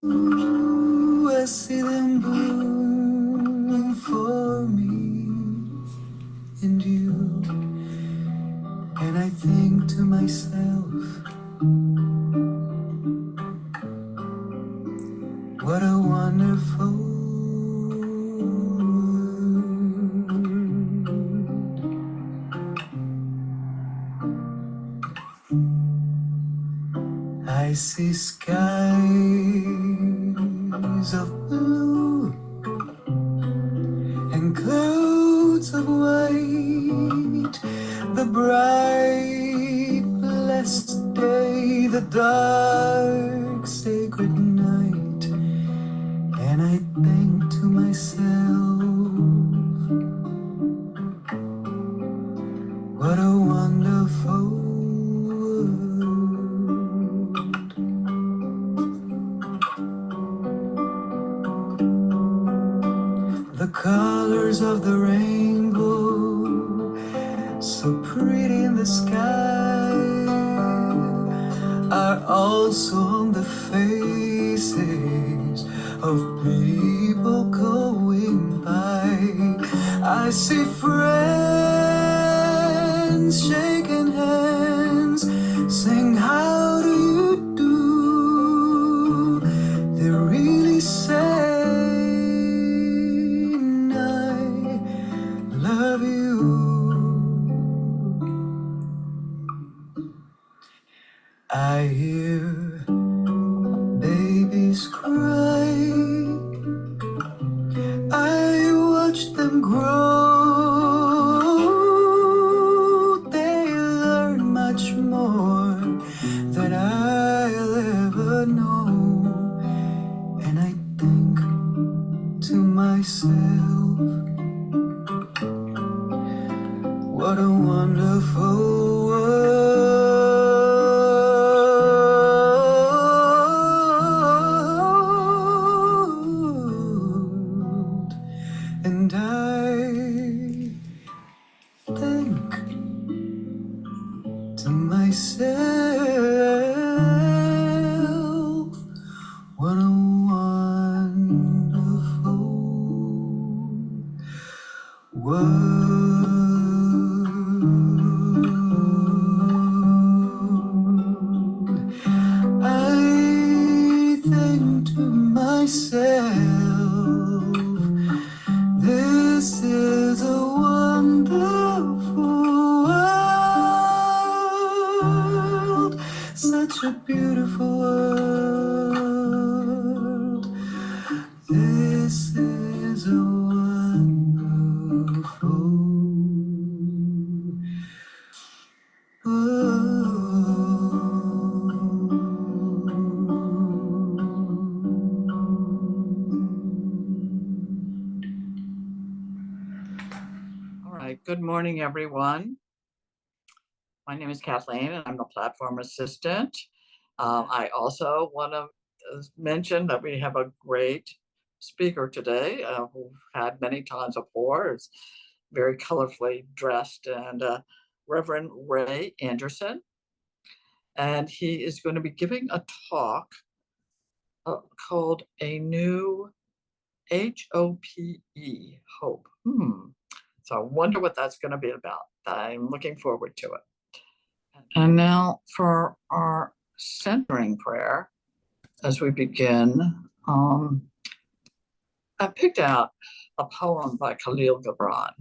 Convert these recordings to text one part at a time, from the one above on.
Ooh, I see them bloom for me and you, and I think to myself, what a wonderful world. I see skies of blue and clouds of white, the bright, blessed day, the dark, sacred night, and I think to myself, what a wonderful world. The colors of the rainbow, so pretty in the sky, are also on the faces of people going by. I see friends shaking hands, saying, how do you do? They're really saying, I love you. I hear babies cry, I watch them grow. They learn much more than I'll ever know. And I think to myself, what a wonderful world. And I think to myself, what a wonderful world. I think to myself, this is a wonderful world, such a beautiful world. This is a wonderful All right, good morning, everyone. My name is Kathleen, and I'm the platform assistant. I also want to mention that we have a great speaker today who've had many times before. It's very colorfully dressed, and Reverend Ray Anderson. And he is going to be giving a talk called A New H.O.P.E, Hope. So I wonder what that's going to be about. I'm looking forward to it. And now for our centering prayer, as we begin, I picked out a poem by Khalil Gibran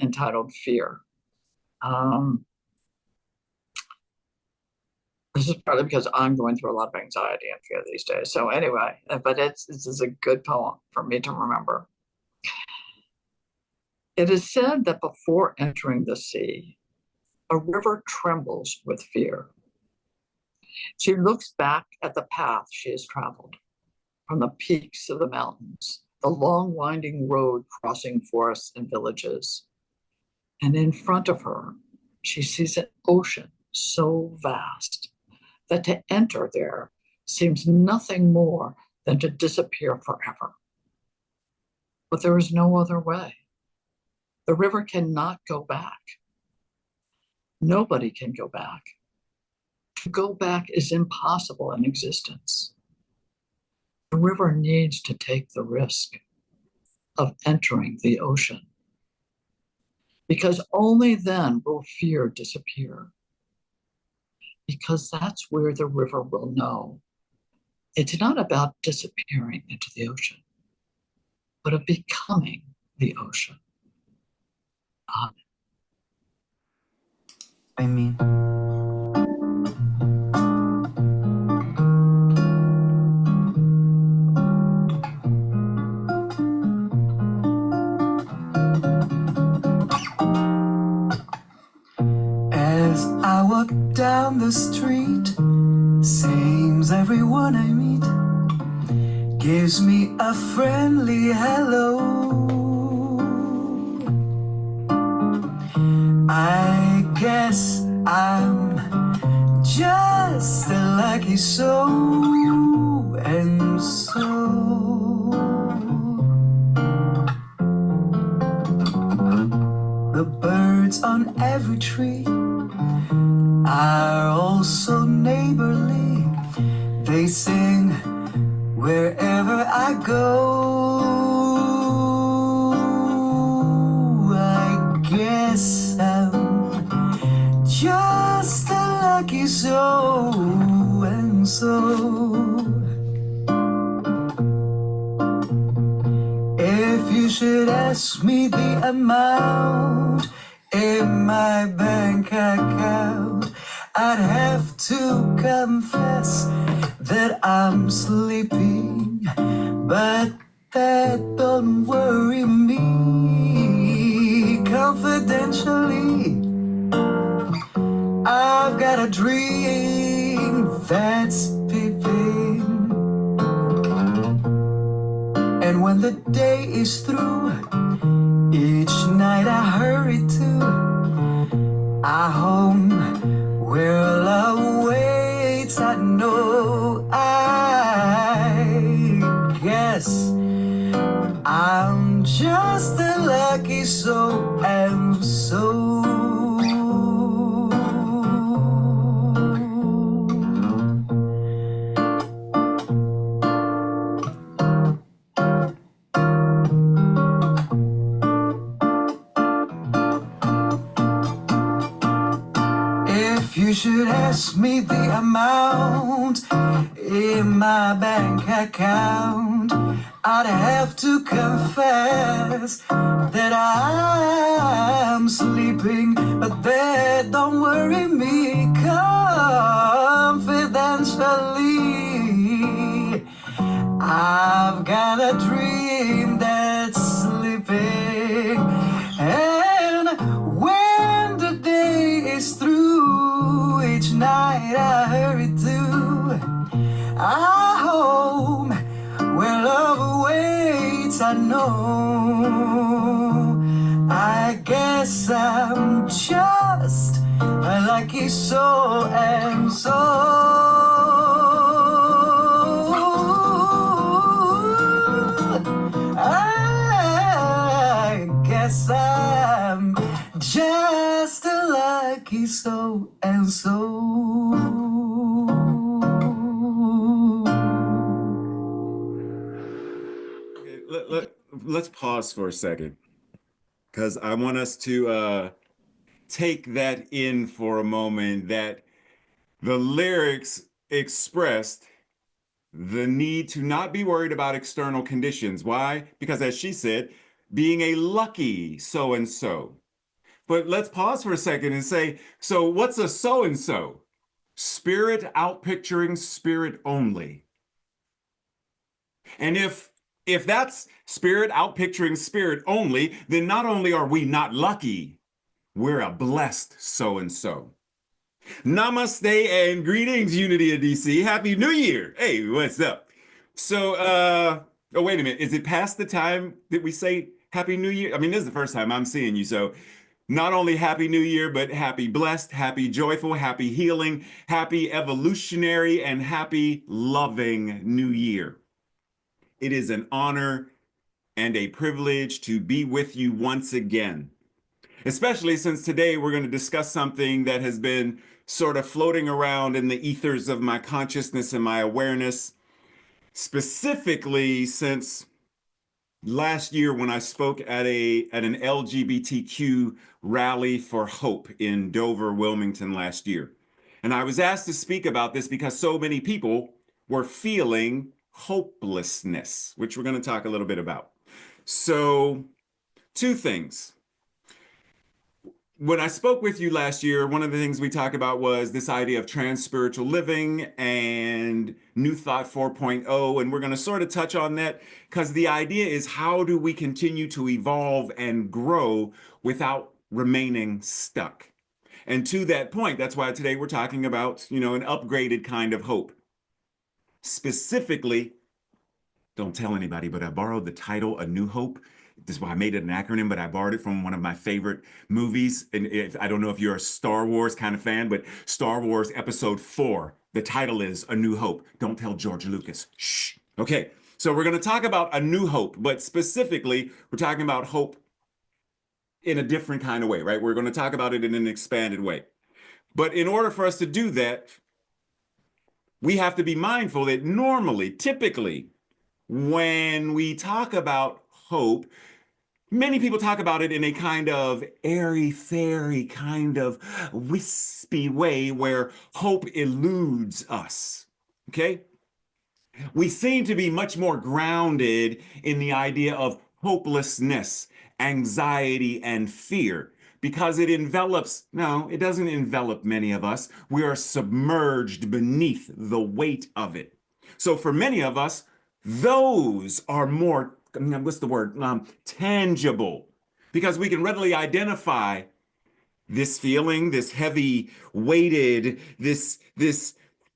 entitled Fear. This is partly because I'm going through a lot of anxiety and fear these days. So anyway, but this is a good poem for me to remember. It is said that before entering the sea, a river trembles with fear. She looks back at the path she has traveled, from the peaks of the mountains, the long winding road crossing forests and villages. And in front of her, she sees an ocean so vast that to enter there seems nothing more than to disappear forever. But there is no other way. The river cannot go back. Nobody can go back. To go back is impossible in existence. The river needs to take the risk of entering the ocean, because only then will fear disappear. Because that's where the river will know it's not about disappearing into the ocean, but of becoming the ocean. I mean, as I walk down the street, seems everyone I meet gives me a friendly hello. I guess I'm just a lucky soul, and so the birds on every tree are also neighborly. They sing wherever I go. I guess I'm just a lucky soul, and so if you should ask me the amount in my bank account, I'd have to confess that I'm sleeping, but that don't worry me. Confidentially, I've got a dream that's peeping, and when the day is through, each night I hurry to a home where love waits. I know, I guess I'm just a lucky soul, and so if you should ask me the amount in my bank account, I'd have to confess that I'm sleeping, but that don't worry me. Confidentially, I've got a dream that's sleeping, and when the day is through, each night I hurry to a home where love awaits. I know, I guess I'm just a lucky soul, and so I guess I'm just a lucky soul, and so let's pause for a second, because I want us to take that in for a moment, that the lyrics expressed the need to not be worried about external conditions. Why? Because as she said, being a lucky so-and-so. But let's pause for a second and say, so what's a so-and-so? Spirit outpicturing spirit only. And if that's spirit outpicturing spirit only, then not only are we not lucky, we're a blessed so-and-so. Namaste and greetings, Unity of DC. Happy New Year. Hey, what's up? So, oh, wait a minute. Is it past the time that we say Happy New Year? I mean, this is the first time I'm seeing you. So not only Happy New Year, but happy blessed, happy joyful, happy healing, happy evolutionary, and happy loving New Year. It is an honor and a privilege to be with you once again, especially since today we're going to discuss something that has been sort of floating around in the ethers of my consciousness and my awareness specifically since last year when I spoke at an LGBTQ rally for hope in Dover, Wilmington last year. And I was asked to speak about this because so many people were feeling hopelessness, which we're going to talk a little bit about. So, two things. When I spoke with you last year, one of the things we talked about was this idea of trans-spiritual living and New Thought 4.0. And we're going to sort of touch on that because the idea is, how do we continue to evolve and grow without remaining stuck? And to that point, that's why today we're talking about, an upgraded kind of hope. Specifically, don't tell anybody, but I borrowed the title A New Hope. This is why I made it an acronym, but I borrowed it from one of my favorite movies. And I don't know if you're a Star Wars kind of fan, but Star Wars Episode 4, the title is A New Hope. Don't tell George Lucas. Shh. Okay, so we're going to talk about A New Hope, but specifically, we're talking about hope in a different kind of way, right? We're going to talk about it in an expanded way. But in order for us to do that, we have to be mindful that normally, typically, when we talk about hope, many people talk about it in a kind of airy-fairy, kind of wispy way where hope eludes us, okay? We seem to be much more grounded in the idea of hopelessness, anxiety, and fear because it doesn't envelop many of us. We are submerged beneath the weight of it. So for many of us, those are more, tangible, because we can readily identify this feeling, this heavy weighted, this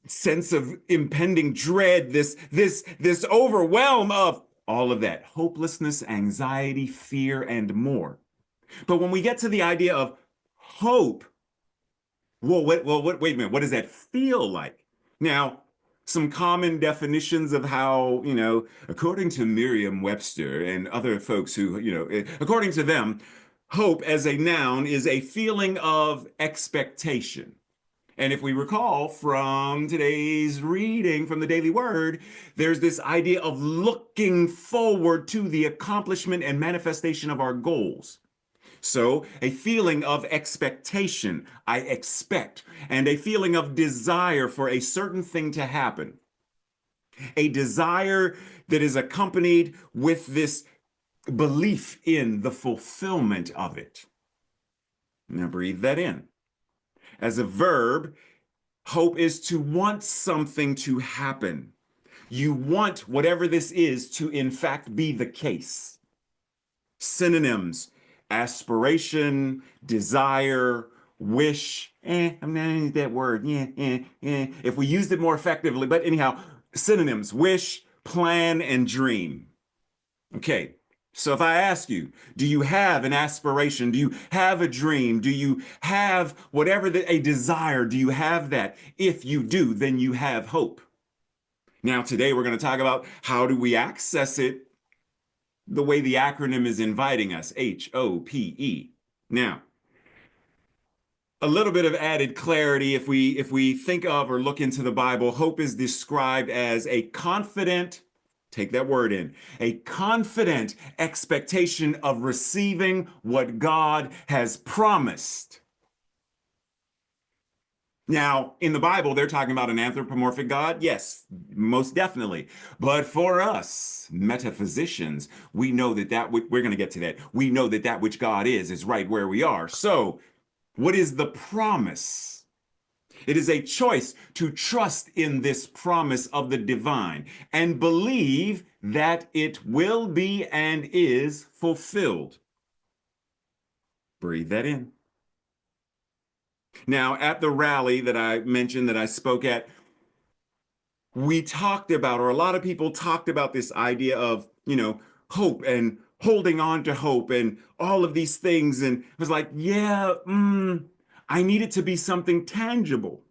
sense of impending dread, this overwhelm of all of that hopelessness, anxiety, fear, and more. But when we get to the idea of hope, wait a minute, what does that feel like? Now, some common definitions of how, according to Merriam-Webster and other folks who, according to them, hope as a noun is a feeling of expectation. And if we recall from today's reading from the Daily Word, there's this idea of looking forward to the accomplishment and manifestation of our goals. So a feeling of expectation, I expect, and a feeling of desire for a certain thing to happen. A desire that is accompanied with this belief in the fulfillment of it. Now breathe that in. As a verb, hope is to want something to happen. You want whatever this is to in fact be the case. Synonyms: aspiration, desire, wish. I'm not into that word. If we used it more effectively, but anyhow, synonyms: wish, plan, and dream. Okay, so if I ask you, do you have an aspiration? Do you have a dream? Do you have whatever a desire? Do you have that? If you do, then you have hope. Now, today we're going to talk about how do we access it the way the acronym is inviting us, H-O-P-E. Now, a little bit of added clarity, if we think of or look into the Bible, hope is described as a confident, take that word in, a confident expectation of receiving what God has promised. Now, in the Bible, they're talking about an anthropomorphic God. Yes, most definitely. But for us, metaphysicians, we know that we're going to get to that. We know that which God is right where we are. So, what is the promise? It is a choice to trust in this promise of the divine and believe that it will be and is fulfilled. Breathe that in. Now, at the rally that I mentioned that I spoke at, we talked about, or a lot of people talked about this idea of, hope and holding on to hope and all of these things. And it was like, I need it to be something tangible.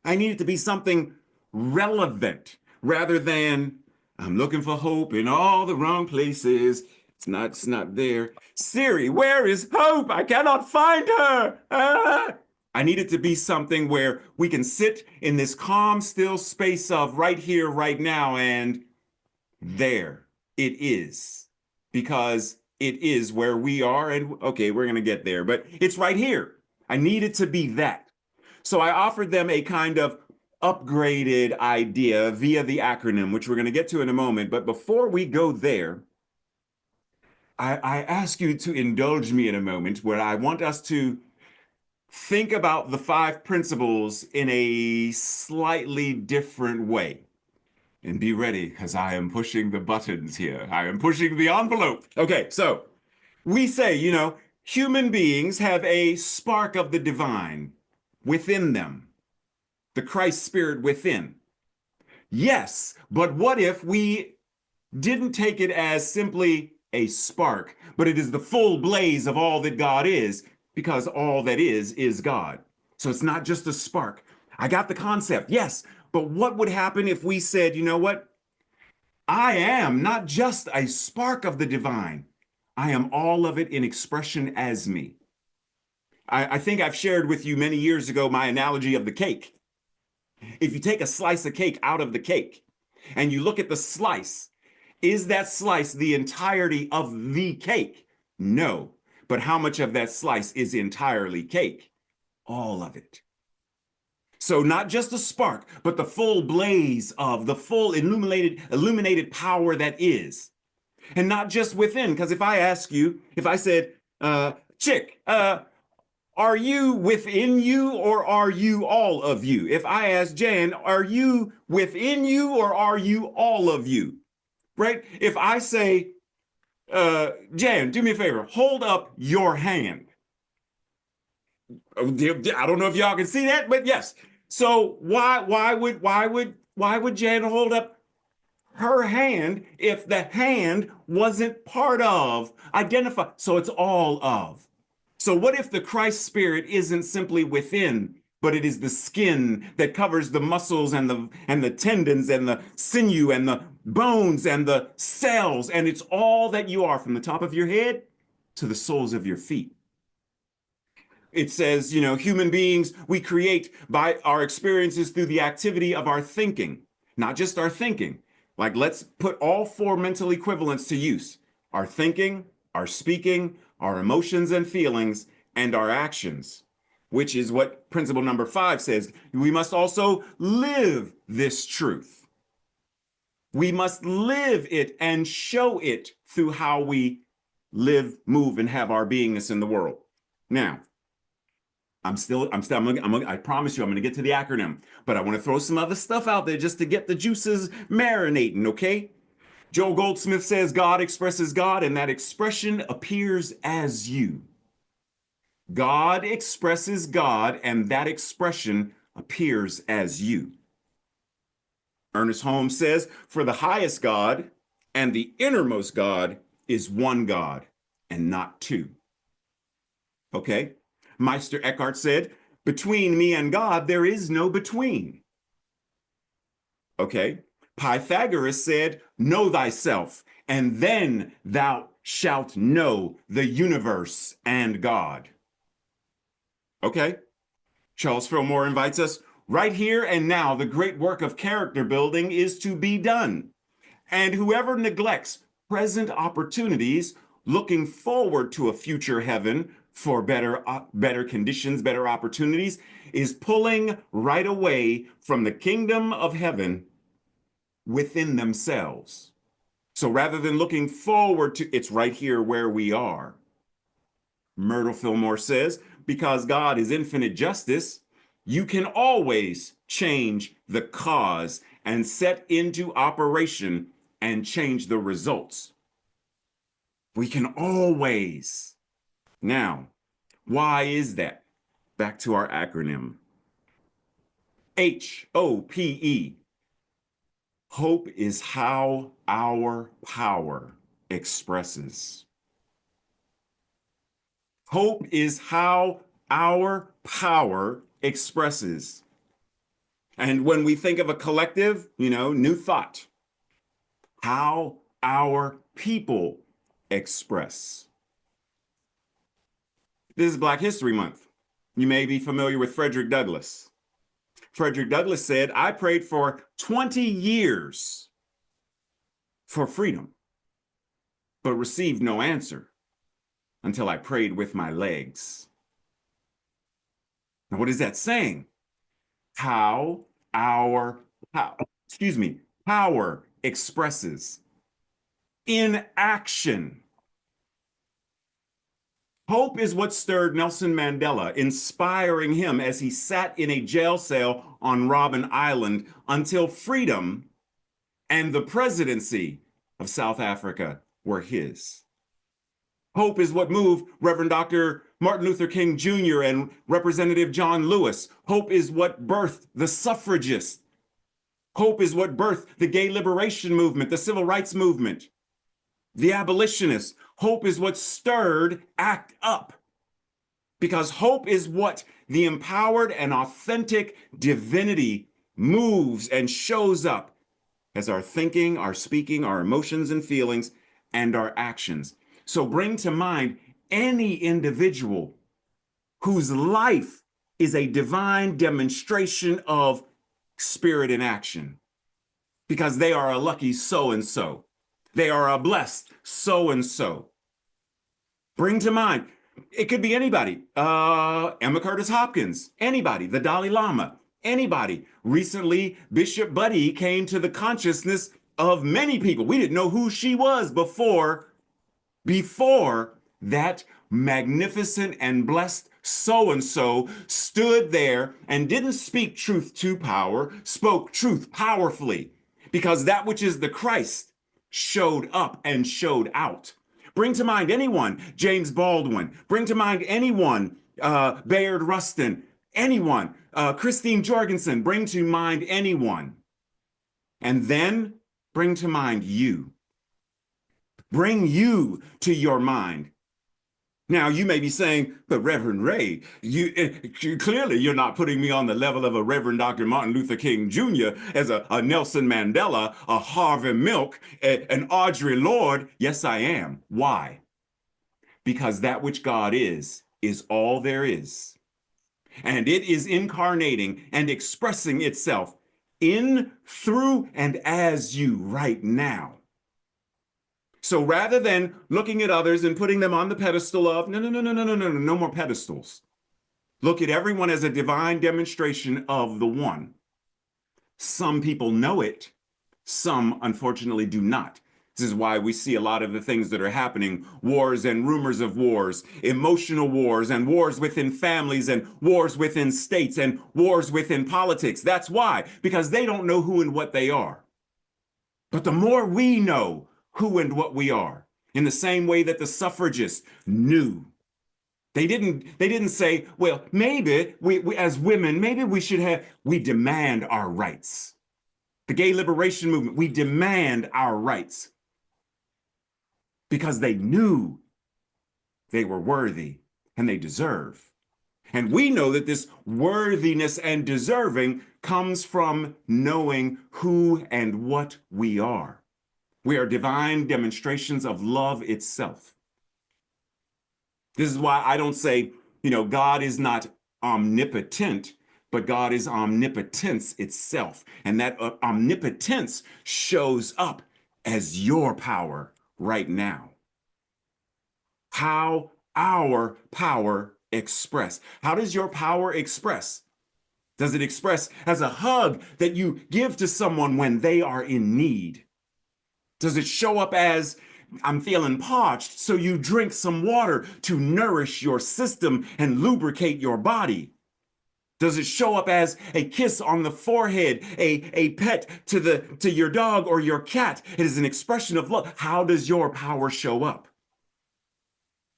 I need it to be something relevant rather than I'm looking for hope in all the wrong places. It's not there. Siri, where is hope? I cannot find her. I need it to be something where we can sit in this calm, still space of right here, right now, and there it is, because it is where we are. And okay, we're going to get there, but it's right here. I need it to be that. So I offered them a kind of upgraded idea via the acronym, which we're going to get to in a moment. But before we go there, I ask you to indulge me in a moment where I want us to think about the 5 principles in a slightly different way. And be ready, because I am pushing the buttons here. I am pushing the envelope. Okay, so we say, human beings have a spark of the divine within them, the Christ spirit within. Yes, but what if we didn't take it as simply a spark, but it is the full blaze of all that God is, because all that is God. So it's not just a spark. I got the concept, yes, but what would happen if we said, you know what? I am not just a spark of the divine. I am all of it in expression as me. I think I've shared with you many years ago my analogy of the cake. If you take a slice of cake out of the cake and you look at the slice, is that slice the entirety of the cake? No. But how much of that slice is entirely cake? All of it. So not just a spark, but the full blaze of the full illuminated power that is. And not just within, because if I ask you, if I said, Chick, are you within you or are you all of you? If I ask Jan, are you within you or are you all of you? Right? If I say, Jan, do me a favor, hold up your hand. I don't know if y'all can see that, but yes. So why would Jan hold up her hand if the hand wasn't part of, identify? So it's all of. So what if the Christ spirit isn't simply within, but it is the skin that covers the muscles and the tendons and the sinew and the bones and the cells, and it's all that you are from the top of your head to the soles of your feet? It says, human beings, we create by our experiences through the activity of our thinking, not just our thinking. Like, let's put all 4 mental equivalents to use: our thinking, our speaking, our emotions and feelings, and our actions, which is what principle number 5 says. We must also live this truth. We must live it and show it through how we live, move, and have our beingness in the world. Now, I promise you, I'm going to get to the acronym, but I want to throw some other stuff out there just to get the juices marinating, okay? Joel Goldsmith says God expresses God, and that expression appears as you. God expresses God, and that expression appears as you. Ernest Holmes says, for the highest God and the innermost God is one God and not 2. Okay? Meister Eckhart said, between me and God, there is no between. Okay? Pythagoras said, know thyself, and then thou shalt know the universe and God. Okay? Charles Fillmore invites us, right here and now, the great work of character building is to be done. And whoever neglects present opportunities, looking forward to a future heaven for better conditions, better opportunities, is pulling right away from the kingdom of heaven within themselves. So rather than looking forward to, it's right here where we are. Myrtle Fillmore says, because God is infinite justice, you can always change the cause and set into operation and change the results. We can always. Now, why is that? Back to our acronym. H.O.P.E. Hope is how our power expresses. Hope is how our power expresses. And when we think of a collective, new thought, how our people express. This is Black History Month. You may be familiar with Frederick Douglass. Frederick Douglass said, I prayed for 20 years for freedom, but received no answer until I prayed with my legs. Now, what is that saying? How power expresses in action. Hope is what stirred Nelson Mandela, inspiring him as he sat in a jail cell on Robben Island until freedom and the presidency of South Africa were his. Hope is what moved Reverend Dr. Martin Luther King Jr. and Representative John Lewis. Hope is what birthed the suffragists. Hope is what birthed the gay liberation movement, the civil rights movement, the abolitionists. Hope is what stirred ACT UP, because hope is what the empowered and authentic divinity moves and shows up as our thinking, our speaking, our emotions and feelings, and our actions. So bring to mind any individual whose life is a divine demonstration of spirit in action, because they are a lucky so-and-so. They are a blessed so-and-so. Bring to mind, it could be anybody. Emma Curtis Hopkins, anybody. The Dalai Lama, anybody. Recently, Bishop Buddy came to the consciousness of many people. We didn't know who she was before that magnificent and blessed so-and-so stood there and didn't speak truth to power, spoke truth powerfully, because that which is the Christ showed up and showed out. Bring to mind anyone, James Baldwin. Bring to mind anyone, Bayard Rustin, anyone, Christine Jorgensen. Bring to mind anyone. And then bring to mind you. Bring you to your mind. Now, you may be saying, but Reverend Ray, clearly you're not putting me on the level of a Reverend Dr. Martin Luther King Jr., as a Nelson Mandela, a Harvey Milk, an Audre Lorde. Yes, I am. Why? Because that which God is all there is. And it is incarnating and expressing itself in, through, and as you right now. So rather than looking at others and putting them on the pedestal of, no more pedestals. Look at everyone as a divine demonstration of the one. Some people know it, some unfortunately do not. This is why we see a lot of the things that are happening, wars and rumors of wars, emotional wars and wars within families and wars within states and wars within politics. That's why, because they don't know who and what they are. But the more we know who and what we are, in the same way that the suffragists knew. They didn't say, well, maybe we as women, maybe we demand our rights. The gay liberation movement, we demand our rights. Because they knew they were worthy and they deserve. And we know that this worthiness and deserving comes from knowing who and what we are. We are divine demonstrations of love itself. This is why I don't say, God is not omnipotent, but God is omnipotence itself. And that omnipotence shows up as your power right now. How our power express. How does your power express? Does it express as a hug that you give to someone when they are in need? Does it show up as, I'm feeling parched, so you drink some water to nourish your system and lubricate your body? Does it show up as a kiss on the forehead, a pet to your dog or your cat? It is an expression of love. How does your power show up?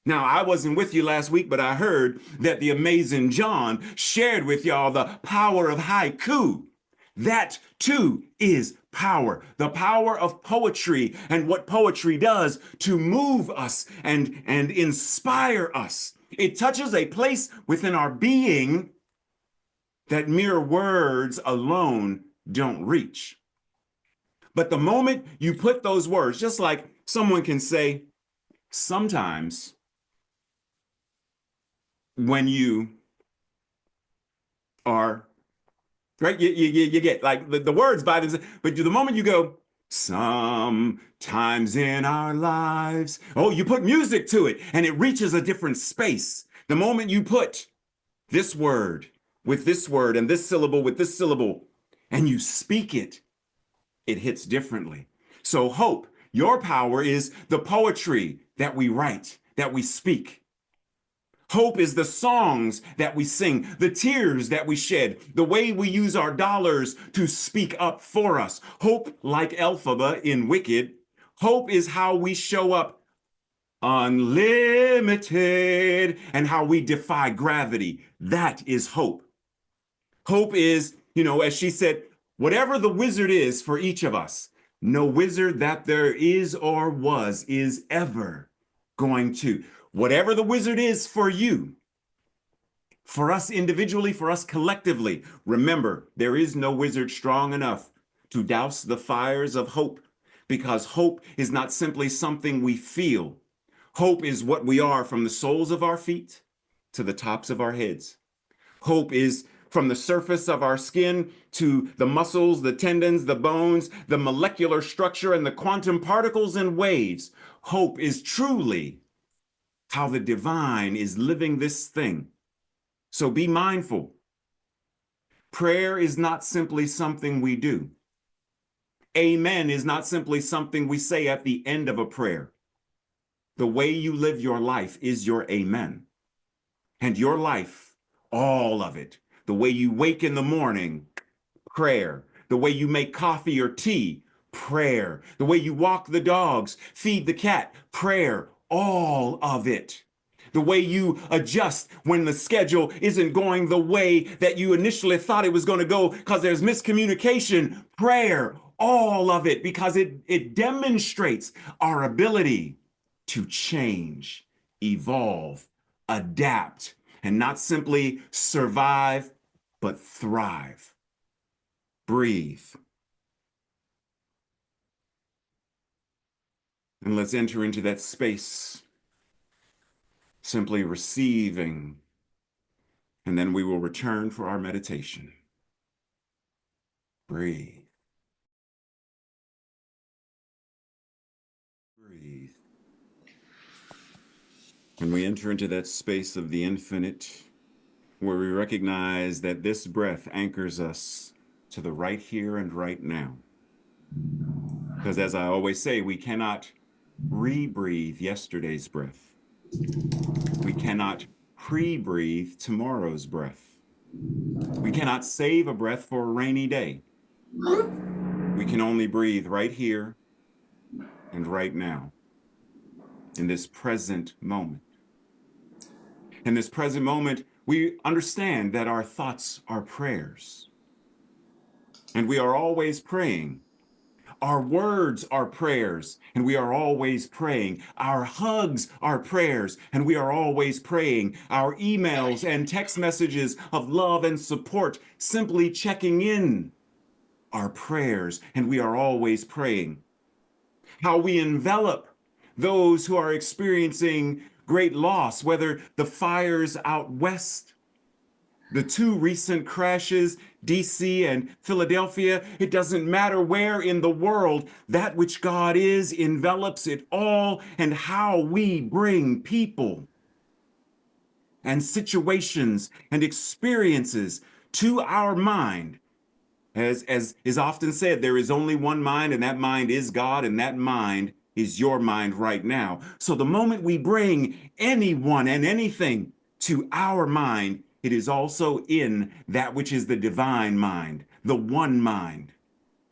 Now, I wasn't with you last week, but I heard that the amazing John shared with y'all the power of haiku. That too is power, the power of poetry and what poetry does to move us and inspire us. It touches a place within our being that mere words alone don't reach. But the moment you put those words, just like someone can say, sometimes when you are right, you get like the words by themselves, but the moment you go, Sometimes in our lives, oh, you put music to it and it reaches a different space. The moment you put this word with this word and this syllable with this syllable, and you speak it, it hits differently. So hope, your power is the poetry that we write, that we speak. Hope is the songs that we sing, the tears that we shed, the way we use our dollars to speak up for us. Hope, like Elphaba in Wicked, hope is how we show up unlimited and how we defy gravity. That is hope. Hope is, as she said, whatever the wizard is for each of us, no wizard that there is or was is ever going to. Whatever the wizard is for you, for us individually, for us collectively, remember, there is no wizard strong enough to douse the fires of hope, because hope is not simply something we feel. Hope is what we are from the soles of our feet to the tops of our heads. Hope is from the surface of our skin to the muscles, the tendons, the bones, the molecular structure, and the quantum particles and waves. Hope is truly how the divine is living this thing. So be mindful. Prayer is not simply something we do. Amen is not simply something we say at the end of a prayer. The way you live your life is your amen. And your life, all of it, the way you wake in the morning, prayer. The way you make coffee or tea, prayer. The way you walk the dogs, feed the cat, prayer. All of it. The way you adjust when the schedule isn't going the way that you initially thought it was going to go because there's miscommunication, prayer. All of it, because it demonstrates our ability to change, evolve, adapt, and not simply survive, but thrive. Breathe. And let's enter into that space, simply receiving, and then we will return for our meditation. Breathe. Breathe. And we enter into that space of the infinite, where we recognize that this breath anchors us to the right here and right now. Because as I always say, we cannot rebreathe yesterday's breath. We cannot pre-breathe tomorrow's breath. We cannot save a breath for a rainy day. We can only breathe right here and right now, in this present moment. In this present moment, we understand that our thoughts are prayers. And we are always praying. Our words are prayers, and we are always praying. Our hugs are prayers, and we are always praying. Our emails and text messages of love and support, simply checking in, are prayers, and we are always praying. How we envelop those who are experiencing great loss, whether the fires out west, the two recent crashes, DC and Philadelphia, it doesn't matter where in the world, that which God is envelops it all, and how we bring people and situations and experiences to our mind. As is often said, there is only one mind, and that mind is God, and that mind is your mind right now. So the moment we bring anyone and anything to our mind, it is also in that which is the divine mind, the one mind.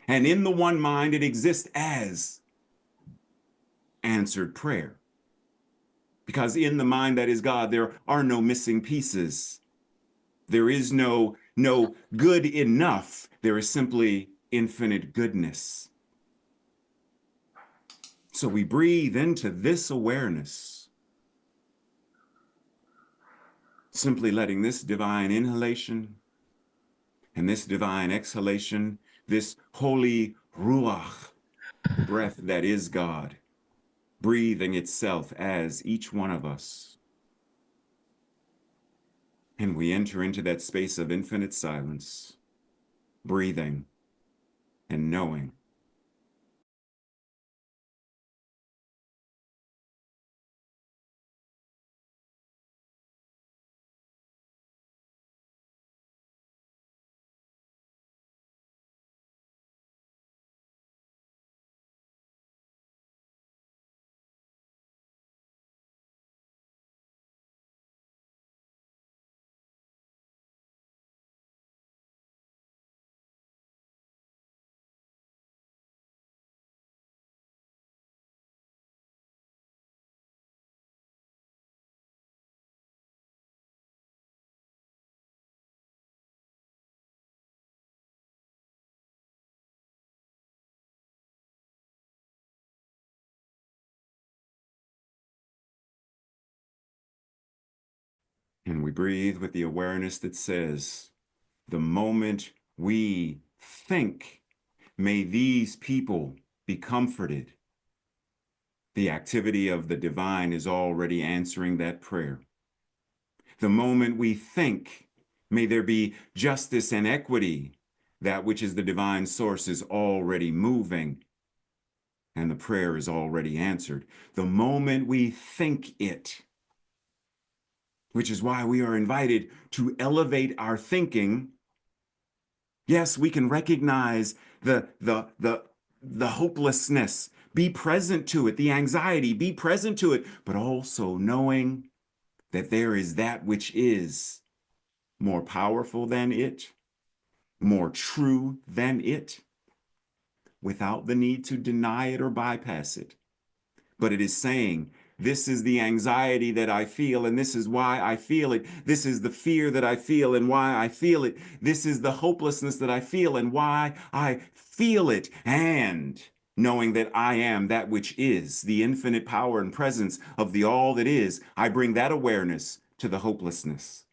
And in the one mind, it exists as answered prayer. Because in the mind that is God, there are no missing pieces. There is no good enough. There is simply infinite goodness. So we breathe into this awareness, simply letting this divine inhalation and this divine exhalation, this holy ruach, breath that is God, breathing itself as each one of us. And we enter into that space of infinite silence, breathing and knowing And we breathe with the awareness that says, the moment we think, may these people be comforted, the activity of the divine is already answering that prayer. The moment we think, may there be justice and equity, that which is the divine source is already moving, and the prayer is already answered. The moment we think it, which is why we are invited to elevate our thinking. Yes, we can recognize the hopelessness, be present to it, the anxiety, be present to it, but also knowing that there is that which is more powerful than it, more true than it, without the need to deny it or bypass it. But it is saying, this is the anxiety that I feel, and this is why I feel it. This is the fear that I feel and why I feel it. This is the hopelessness that I feel and why I feel it. And knowing that I am that which is, the infinite power and presence of the all that is, I bring that awareness to the hopelessness,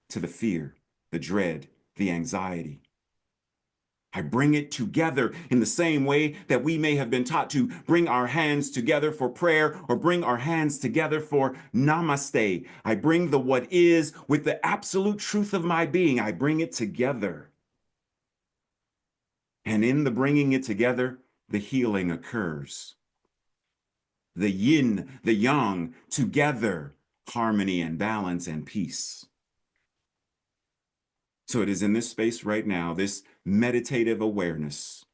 to the fear, the dread, the anxiety. I bring it together in the same way that we may have been taught to bring our hands together for prayer or bring our hands together for namaste. I bring the what is with the absolute truth of my being. I bring it together. And in the bringing it together, the healing occurs. The yin, the yang, together, harmony and balance and peace. So it is in this space right now, this meditative awareness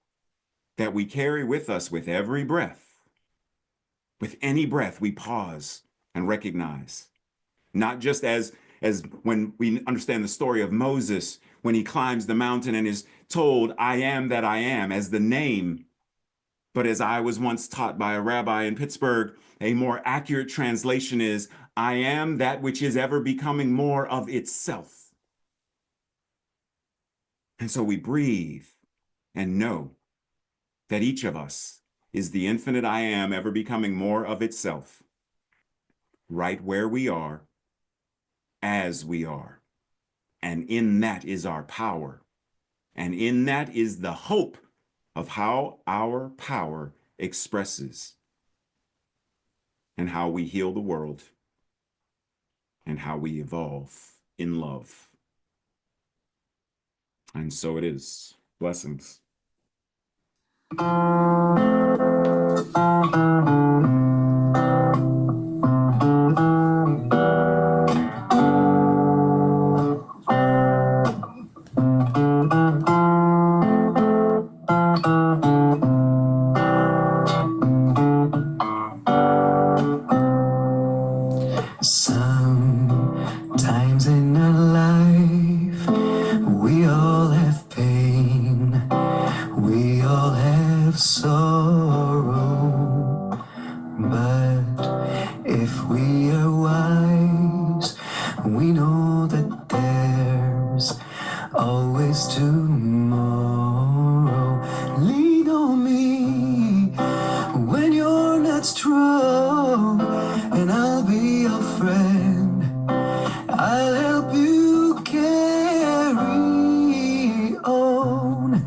that we carry with us with every breath. With any breath, we pause and recognize, not just as when we understand the story of Moses, when he climbs the mountain and is told, I am that I am, as the name, but as I was once taught by a rabbi in Pittsburgh, a more accurate translation is, I am that which is ever becoming more of itself. And so we breathe and know that each of us is the infinite I am ever becoming more of itself, right where we are, as we are. And in that is our power. And in that is the hope of how our power expresses and how we heal the world and how we evolve in love. And so it is. Blessings. Sometimes in our life, we all have pain, we all have sorrow, but if we are wise, we know that there's always tomorrow. Lean on me when you're not strong, and I'll be your friend. I'll help you carry on,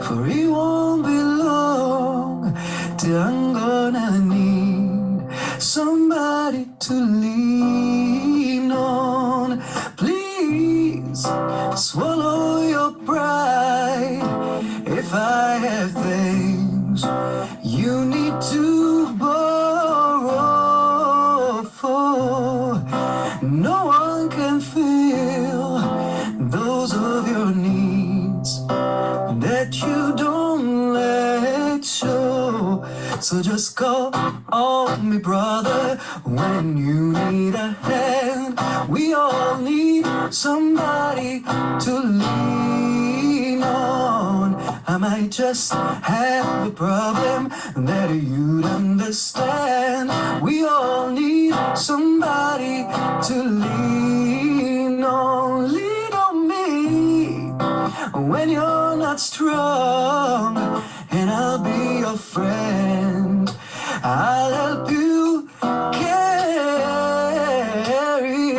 for it won't be long till I'm gonna need somebody to lean on. Please swallow your pride. If I have things you need to borrow for, no one can fill those of your needs that you don't let show. So just call on me, brother, when you need a hand. We all need somebody to lean on. I might just have a problem that you'd understand. We all need somebody to lean on. Lean on me when you're not strong, and I'll be your friend. I'll help you carry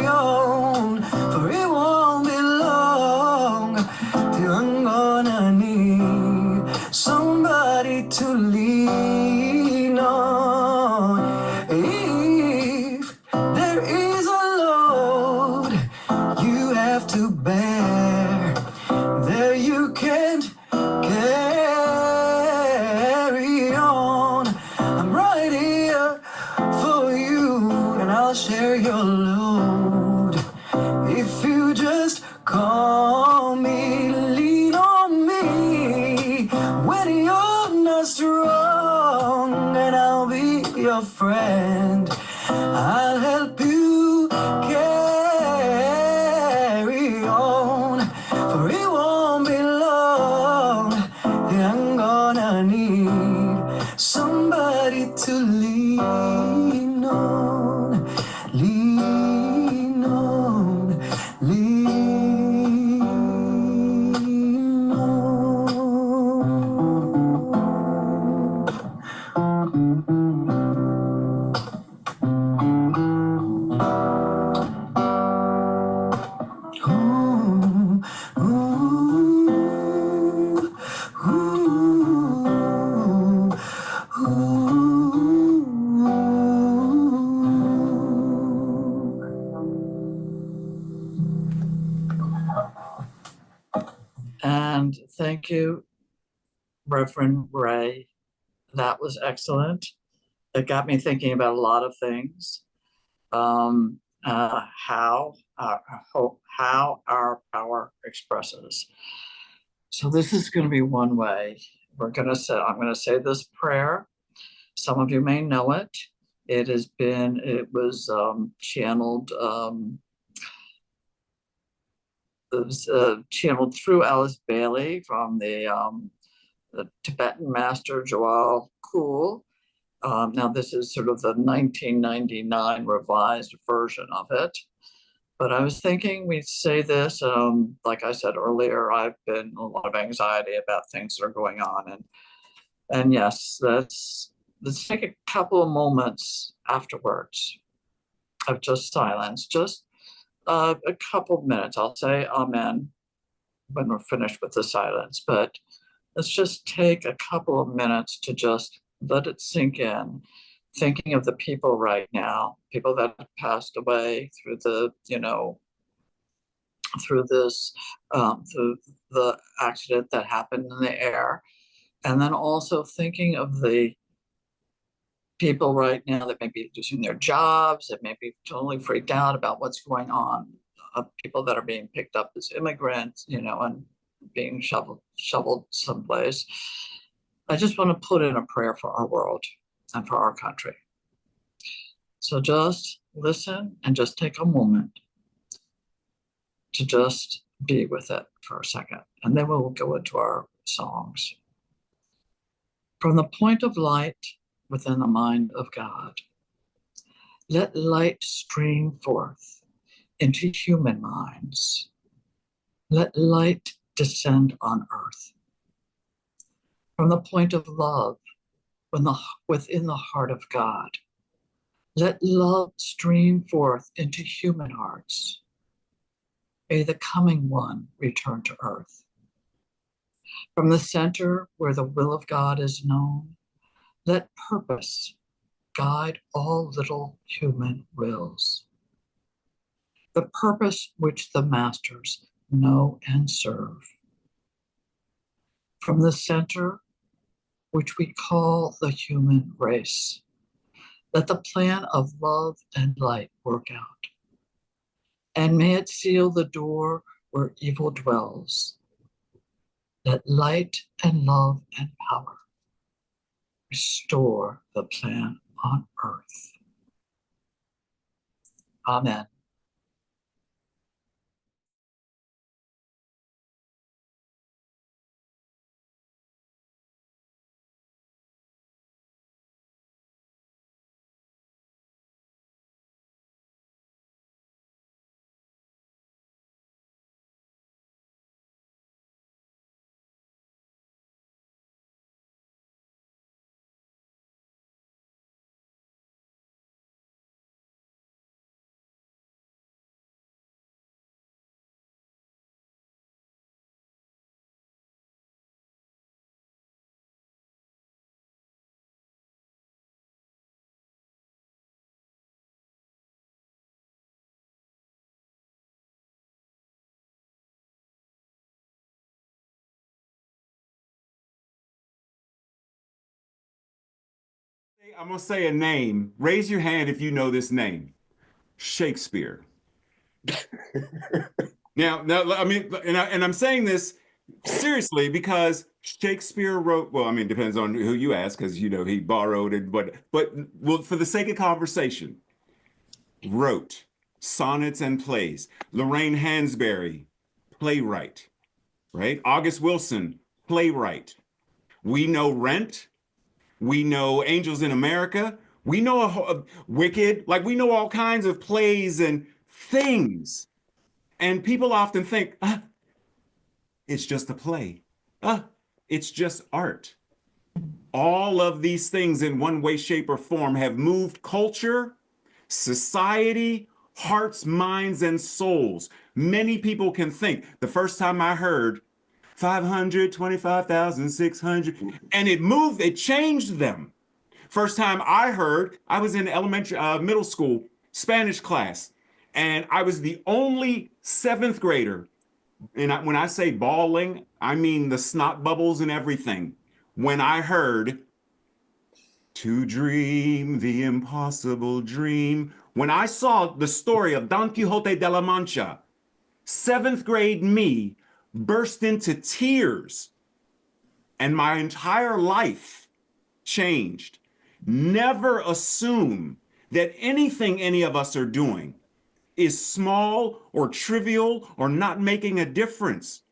on, friend. I'll help you carry on, for it won't be long. I'm gonna need somebody to lean on, lean on, lean on. Ooh, ooh, And thank you, Reverend Ray. That was excellent. It got me thinking about a lot of things. How our power expresses. So this is going to be one way. I'm going to say this prayer. Some of you may know it. It was channeled. It was channeled through Alice Bailey from the Tibetan master Joao Kuhl. Now this is sort of the 1999 revised version of it. But I was thinking we'd say this, like I said earlier, I've been a lot of anxiety about things that are going on. And yes, let's take a couple of moments afterwards of just silence, just a couple of minutes. I'll say amen when we're finished with the silence, but let's just take a couple of minutes to just let it sink in, thinking of the people right now, people that have passed away through through the accident that happened in the air. And then also thinking of the people right now that may be losing their jobs, that may be totally freaked out about what's going on, people that are being picked up as immigrants, and being shoveled someplace. I just want to put in a prayer for our world and for our country. So just listen and just take a moment to just be with it for a second. And then we'll go into our songs. From the point of light within the mind of God, let light stream forth into human minds. Let light descend on earth. From the point of love within the heart of God, let love stream forth into human hearts. May the coming one return to earth. From the center where the will of God is known, let purpose guide all little human wills. The purpose which the masters know and serve. From the center which we call the human race, let the plan of love and light work out. And may it seal the door where evil dwells. Let light and love and power restore the plan on earth. Amen. I'm gonna say a name. Raise your hand if you know this name. Shakespeare. Now, I mean, and I'm saying this seriously because Shakespeare wrote, well, I mean, depends on who you ask, because he borrowed it, but well, for the sake of conversation, wrote sonnets and plays. Lorraine Hansberry, playwright, right? August Wilson, playwright. We know Rent. We know Angels in America. We know Wicked. Like, we know all kinds of plays and things. And people often think, it's just a play. It's just art. All of these things in one way, shape, or form have moved culture, society, hearts, minds, and souls. Many people can think. The first time I heard 525,600, and it changed them. First time I heard, I was in middle school Spanish class, and I was the only seventh grader. And when I say bawling, I mean the snot bubbles and everything. When I heard to dream the impossible dream, when I saw the story of Don Quixote de la Mancha, seventh grade me burst into tears, and my entire life changed. Never assume that anything any of us are doing is small or trivial or not making a difference.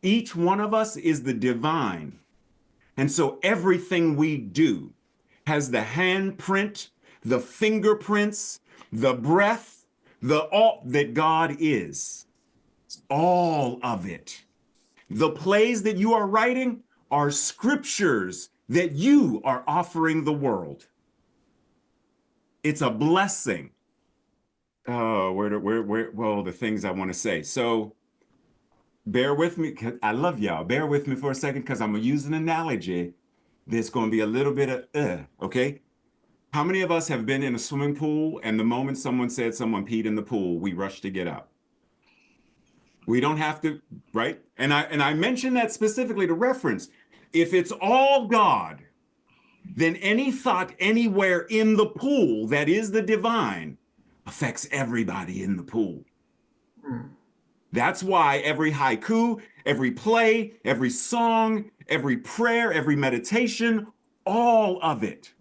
Each one of us is the divine. And so everything we do has the handprint, the fingerprints, the breath, the all that God is. All of it. The plays that you are writing are scriptures that you are offering the world. It's a blessing. Oh, well, the things I want to say. So bear with me, 'cause I love y'all. Bear with me for a second, because I'm going to use an analogy that's going to be a little bit of, okay? How many of us have been in a swimming pool, and the moment someone said someone peed in the pool, we rush to get out? We don't have to, right? And I mention that specifically to reference, if it's all God, then any thought anywhere in the pool that is the divine affects everybody in the pool. That's why every haiku, every play, every song, every prayer, every meditation, all of it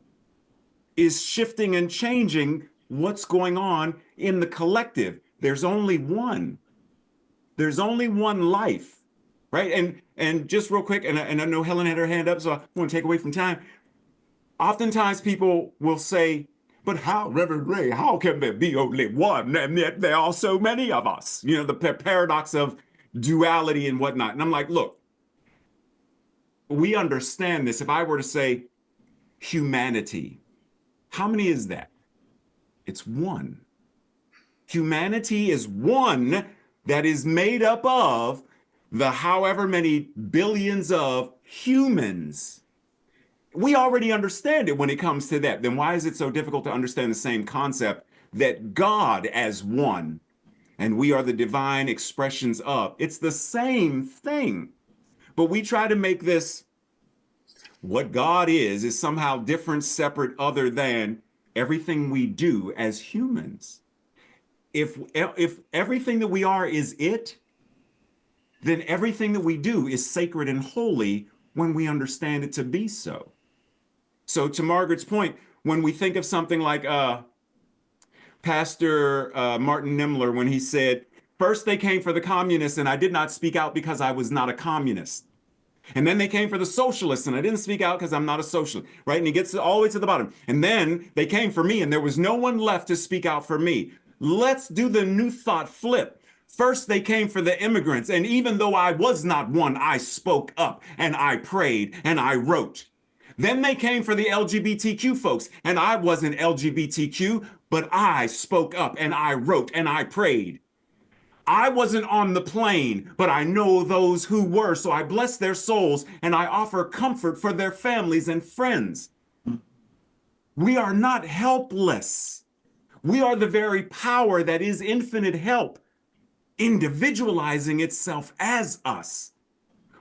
is shifting and changing what's going on in the collective. There's only one. There's only one life, right? And just real quick, and I know Helen had her hand up, so I want to take away from time. Oftentimes people will say, but how, Reverend Ray, how can there be only one and yet there are so many of us? The paradox of duality and whatnot. And I'm like, look, we understand this. If I were to say humanity, how many is that? It's one. Humanity is one that is made up of the however many billions of humans. We already understand it when it comes to that. Then why is it so difficult to understand the same concept that God as one and we are the divine expressions of? It's the same thing. But we try to make this, what God is somehow different, separate, other than everything we do as humans. If everything that we are is it, then everything that we do is sacred and holy when we understand it to be so. So to Margaret's point, when we think of something like Pastor Martin Niemöller, when he said, first they came for the communists and I did not speak out because I was not a communist. And then they came for the socialists and I didn't speak out because I'm not a socialist, right? And he gets all the way to the bottom. And then they came for me and there was no one left to speak out for me. Let's do the new thought flip. First, they came for the immigrants. And even though I was not one, I spoke up and I prayed and I wrote. Then they came for the LGBTQ folks, and I wasn't LGBTQ, but I spoke up and I wrote and I prayed. I wasn't on the plane, but I know those who were, so I bless their souls and I offer comfort for their families and friends. We are not helpless. We are the very power that is infinite help, individualizing itself as us.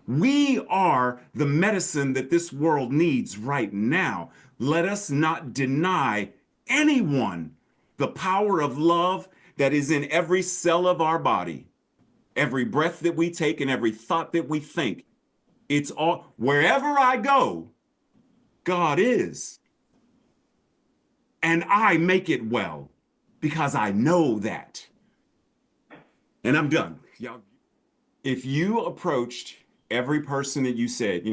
We are the medicine that this world needs right now. Let us not deny anyone the power of love that is in every cell of our body, every breath that we take and every thought that we think. It's all, wherever I go, God is. And I make it well because I know that. And I'm done. Y'all, if you approached every person that you said,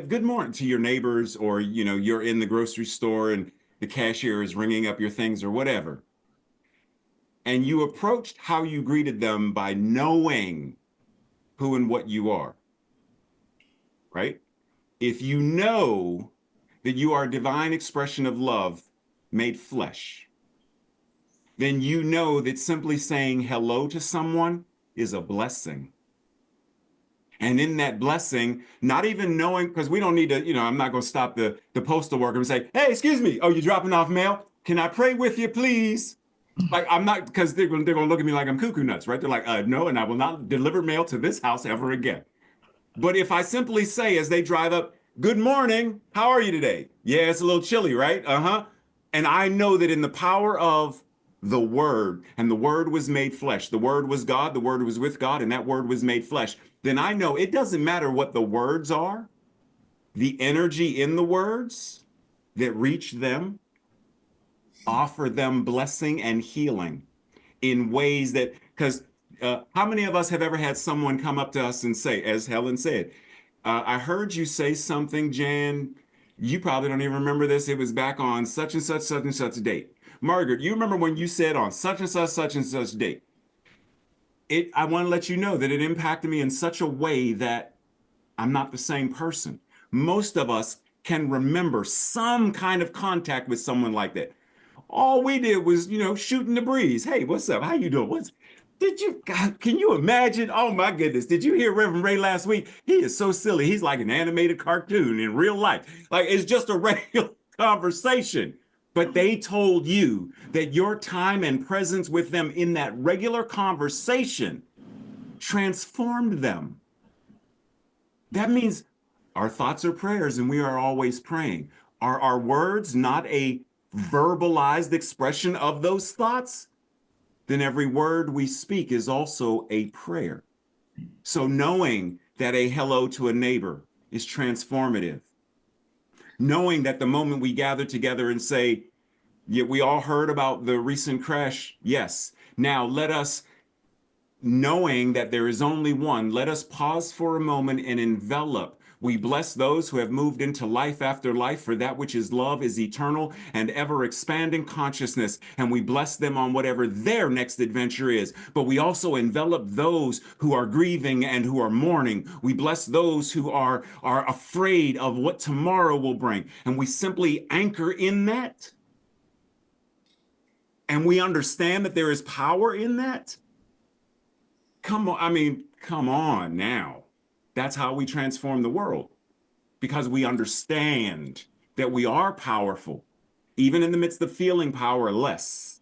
good morning to your neighbors, or, you're in the grocery store and the cashier is ringing up your things or whatever, and you approached how you greeted them by knowing who and what you are, right? If you know that you are a divine expression of love made flesh, then you know that simply saying hello to someone is a blessing. And in that blessing, not even knowing, because we don't need to, I'm not going to stop the postal worker and say, hey, excuse me, oh, you're dropping off mail? Can I pray with you, please? Like, I'm not, because they're going to look at me like I'm cuckoo nuts, right? They're like, no, and I will not deliver mail to this house ever again. But if I simply say as they drive up, good morning, how are you today? Yeah, it's a little chilly, right? Uh-huh. And I know that in the power of the Word, and the Word was made flesh, the Word was God, the Word was with God, and that Word was made flesh, then I know it doesn't matter what the words are, the energy in the words that reach them, offer them blessing and healing in ways that, because how many of us have ever had someone come up to us and say, as Helen said, I heard you say something, Jan. You probably don't even remember this. It was back on such and such date. Margaret, you remember when you said on such and such date? I want to let you know that it impacted me in such a way that I'm not the same person. Most of us can remember some kind of contact with someone like that. All we did was, shooting the breeze. Hey, what's up? How you doing? God, can you imagine? Oh my goodness. Did you hear Reverend Ray last week? He is so silly. He's like an animated cartoon in real life. Like, it's just a regular conversation. But they told you that your time and presence with them in that regular conversation transformed them. That means our thoughts are prayers, and we are always praying. Are our words not a verbalized expression of those thoughts? Then every word we speak is also a prayer. So knowing that a hello to a neighbor is transformative, knowing that the moment we gather together and say, yeah, we all heard about the recent crash. Yes. Now let us, knowing that there is only one, let us pause for a moment and envelop. We bless those who have moved into life after life, for that which is love is eternal and ever expanding consciousness. And we bless them on whatever their next adventure is. But we also envelop those who are grieving and who are mourning. We bless those who are afraid of what tomorrow will bring. And we simply anchor in that. And we understand that there is power in that. Come on now. That's how we transform the world, because we understand that we are powerful, even in the midst of feeling powerless.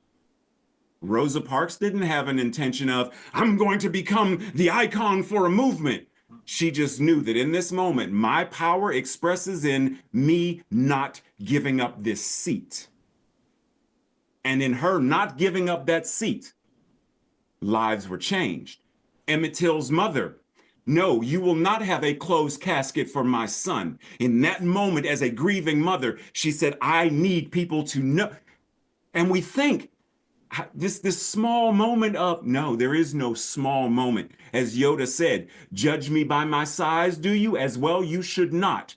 Rosa Parks didn't have an intention of, I'm going to become the icon for a movement. She just knew that in this moment, my power expresses in me not giving up this seat. And in her not giving up that seat, lives were changed. Emmett Till's mother, no, you will not have a closed casket for my son. In that moment, as a grieving mother, she said, I need people to know. And we think this small moment of, no, there is no small moment. As Yoda said, judge me by my size, do you? As well, you should not.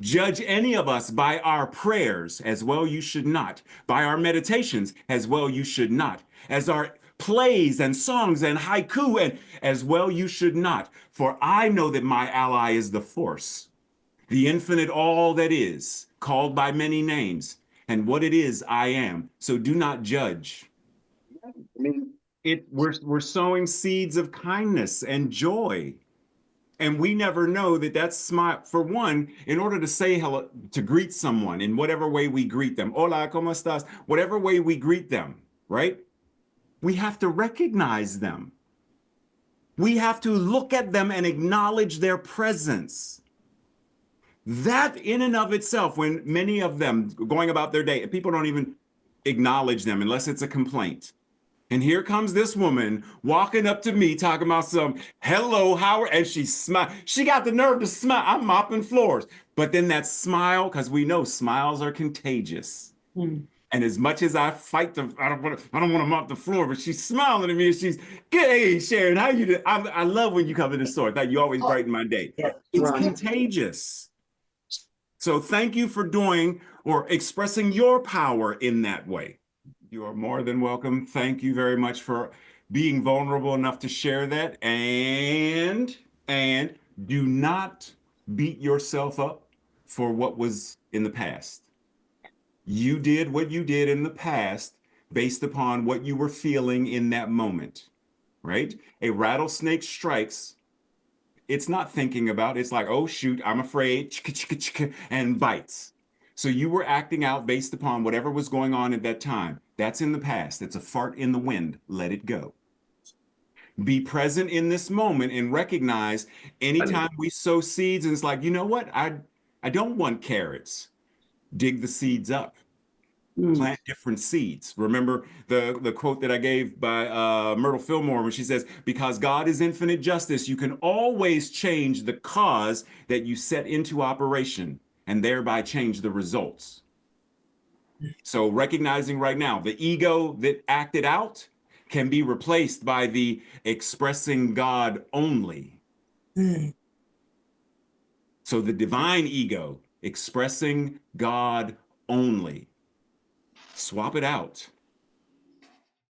Judge any of us by our prayers, as well you should not. By our meditations, as well you should not. As our plays and songs and haiku, and as well you should not. For I know that my ally is the force, the infinite all that is, called by many names, and what it is I am. So do not judge. I mean, we're sowing seeds of kindness and joy. And we never know that that's smart. For one, in order to say hello, to greet someone in whatever way we greet them, hola, ¿cómo estás? Whatever way we greet them, right? We have to recognize them. We have to look at them and acknowledge their presence. That in and of itself, when many of them going about their day, people don't even acknowledge them unless it's a complaint. And here comes this woman walking up to me talking about some hello, Howard. And she smiled. She got the nerve to smile. I'm mopping floors. But then that smile, because we know smiles are contagious. Mm. And as much as I fight I don't want to mop the floor, but she's smiling at me and she's, good. Hey, Sharon, how you doing? I love when you come in the store. That you always brighten my day. Yeah, It's right. contagious. So thank you for doing or expressing your power in that way. You are more than welcome. Thank you very much for being vulnerable enough to share that. And do not beat yourself up for what was in the past. You did what you did in the past based upon what you were feeling in that moment, right? A rattlesnake strikes. It's not thinking about, it's like, oh shoot, I'm afraid, and bites. So you were acting out based upon whatever was going on at that time. That's in the past. It's a fart in the wind. Let it go. Be present in this moment and recognize anytime we sow seeds and it's like, you know what? I don't want carrots. Dig the seeds up. Plant different seeds. Remember the quote that I gave by Myrtle Fillmore when she says, because God is infinite justice, you can always change the cause that you set into operation and thereby change the results. So recognizing right now, the ego that acted out can be replaced by the expressing God only. So the divine ego, expressing God only. Swap it out.